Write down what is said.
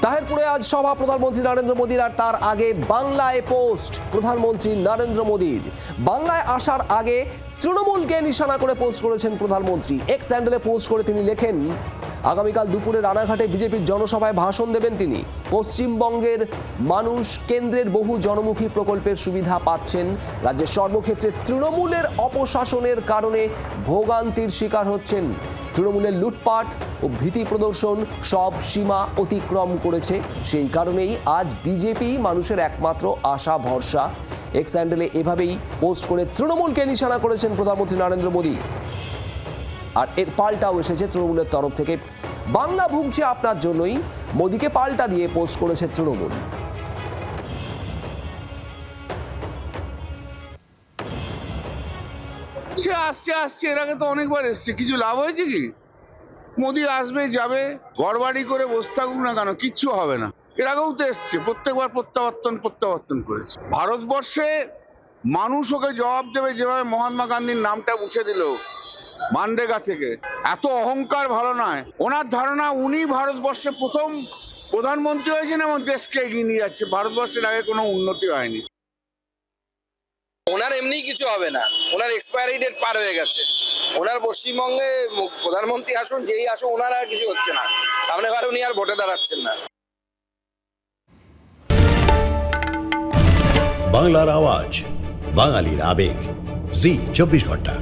তাহিরপুরে আজ সভা প্রধানমন্ত্রী নরেন্দ্র মোদীর, আর তার আগে বাংলায় পোস্ট প্রধানমন্ত্রী নরেন্দ্র মোদীর। বাংলায় আসার আগে তৃণমূলকে নিশানা করে পোস্ট করেছেন প্রধানমন্ত্রী। এক্স হ্যান্ডেলে পোস্ট করে তিনি লেখেন, আগামীকাল দুপুরে রানাঘাটে বিজেপির জনসভায় ভাষণ দেবেন তিনি। পশ্চিমবঙ্গের মানুষ কেন্দ্রের বহু জনমুখী প্রকল্পের সুবিধা পাচ্ছেন। রাজ্যের সর্বক্ষেত্রে তৃণমূলের অপশাসনের কারণে ভোগান্তির শিকার হচ্ছেন। তৃণমূলের লুটপাট ও ভীতি প্রদর্শন সব সীমা অতিক্রম করেছে। সেই কারণেই আজ বিজেপি মানুষের একমাত্র আশা ভরসা। এক্স হ্যান্ডেলে এভাবেই পোস্ট করে তৃণমূলকে নিশানা করেছেন প্রধানমন্ত্রী নরেন্দ্র মোদী। আর এর পাল্টাও এসেছে তৃণমূলের তরফ থেকে। বাংলা ভুগছে আপনার জন্যই, মোদীকে পাল্টা দিয়ে পোস্ট করেছে তৃণমূল। সে আসছে এর আগে তো অনেকবার এসছে, কিছু লাভ হয়েছে কি? মোদি আসবে যাবে, ঘরবাড়ি করে বসে থাকুক না কেন, কিচ্ছু হবে না। এর আগেও তো এসছে, প্রত্যেকবার প্রত্যাবর্তন করেছে। ভারতবর্ষে মানুষ ওকে জবাব দেবে, যেভাবে মহাত্মা গান্ধীর নামটা মুছে দিল মানরেগা থেকে। এত অহংকার ভালো নয়। ওনার ধারণা উনি ভারতবর্ষে প্রথম প্রধানমন্ত্রী হয়েছেন এবং দেশকে এগিয়ে নিয়ে যাচ্ছে। ভারতবর্ষের আগে কোনো উন্নতি হয়নি। ওনার এমনি কিছু হবে না, ওনার এক্সপায়ারি ডেট পার হয়ে গেছে। ওনার পশ্চিমবঙ্গে প্রধানমন্ত্রী আসুন, যেই আসুন, ওনার আর কিছু হচ্ছে না। সামনে বার উনি আর ভোটে দাঁড়াচ্ছেন না। বাংলার আওয়াজ, বাঙালির আবেগ, জি 24 ঘন্টা।